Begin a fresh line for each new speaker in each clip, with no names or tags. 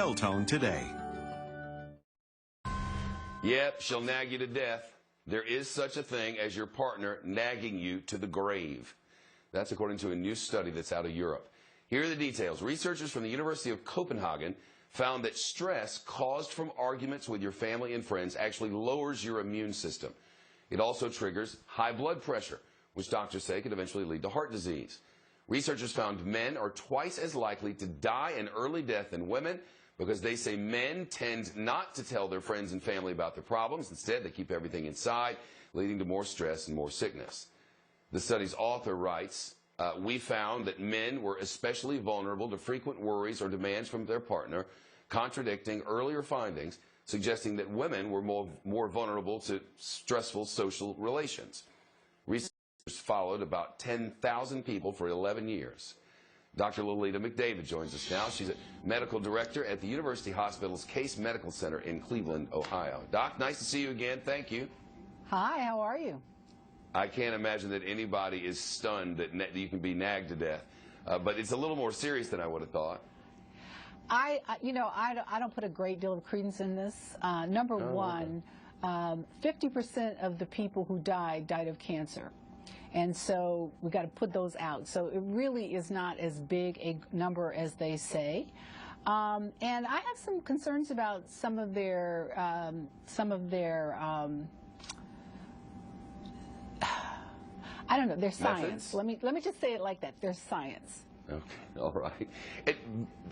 bell tone today.
Yep, she'll nag you to death. There is such a thing as your partner nagging you to the grave. That's according to a new study that's out of Europe. Here are the details. Researchers from the University of Copenhagen found that stress caused from arguments with your family and friends actually lowers your immune system. It also triggers high blood pressure, which doctors say could eventually lead to heart disease. Researchers found men are twice as likely to die an early death than women because they say men tend not to tell their friends and family about their problems. Instead, they keep everything inside, leading to more stress and more sickness. The study's author writes, we found that men were especially vulnerable to frequent worries or demands from their partner, contradicting earlier findings, suggesting that women were more vulnerable to stressful social relations. Researchers followed about 10,000 people for 11 years. Dr. Lolita McDavid joins us now. She's a medical director at the University Hospital's Case Medical Center in Cleveland, Ohio. Doc, nice to see you again. Thank you.
Hi, how are you?
I can't imagine that anybody is stunned that you can be nagged to death, but it's a little more serious than I would have thought.
I don't put a great deal of credence in this. Number one, 50% of the people who died of cancer. And so we've got to put those out. So it really is not as big a number as they say. And I have some concerns about some of their I don't know, their science. Let me just say it like that. There's science.
Okay, all right.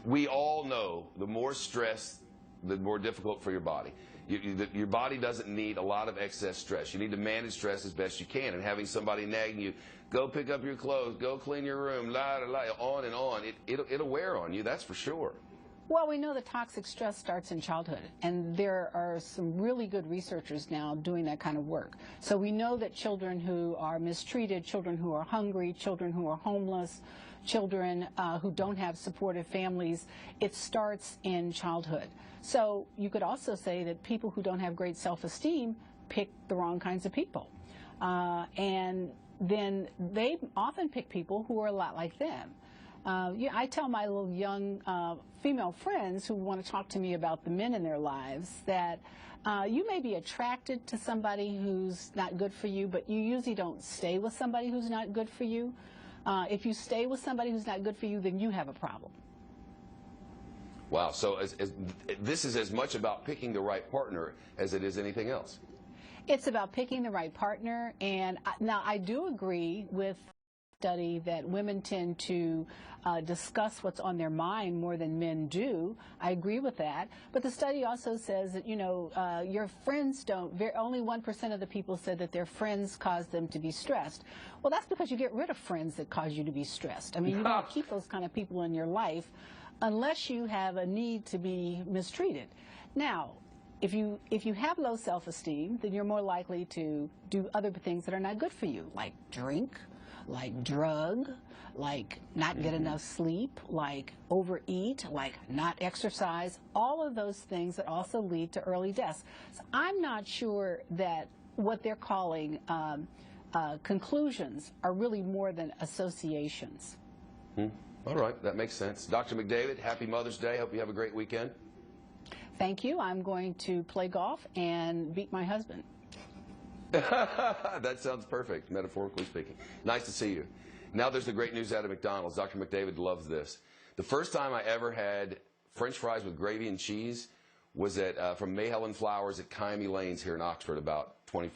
We all know the more stress, the more difficult for your body. Your body doesn't need a lot of excess stress. You need to manage stress as best you can. And having somebody nagging you, go pick up your clothes, go clean your room, on and on, it'll wear on you, that's for sure.
Well, we know that toxic stress starts in childhood, and there are some really good researchers now doing that kind of work. So we know that children who are mistreated, children who are hungry, children who are homeless, children who don't have supportive families, it starts in childhood. So you could also say that people who don't have great self-esteem pick the wrong kinds of people. And then they often pick people who are a lot like them. I tell my little young female friends who want to talk to me about the men in their lives that you may be attracted to somebody who's not good for you, but you usually don't stay with somebody who's not good for you. If you stay with somebody who's not good for you, then you have a problem.
Wow, so this is as much about picking the right partner as it is anything else.
It's about picking the right partner, and now I do agree with study that women tend to discuss what's on their mind more than men do. I agree with that. But the study also says that, your friends don't, only 1% of the people said that their friends cause them to be stressed. Well, that's because you get rid of friends that cause you to be stressed. I mean, you don't keep those kind of people in your life unless you have a need to be mistreated. Now, if you have low self-esteem, then you're more likely to do other things that are not good for you, like drink, like drug, like not get enough sleep, like overeat, like not exercise, all of those things that also lead to early deaths. So I'm not sure that what they're calling conclusions are really more than associations.
All right, that makes sense. Dr. McDavid, happy Mother's Day. Hope you have a great weekend.
Thank you. I'm going to play golf and beat my husband.
That sounds perfect, metaphorically speaking. Nice to see you. Now there's the great news out of McDonald's. Dr. McDavid loves this. The first time I ever had French fries with gravy and cheese was from Mayhelen Flowers at Kiami Lanes here in Oxford about 20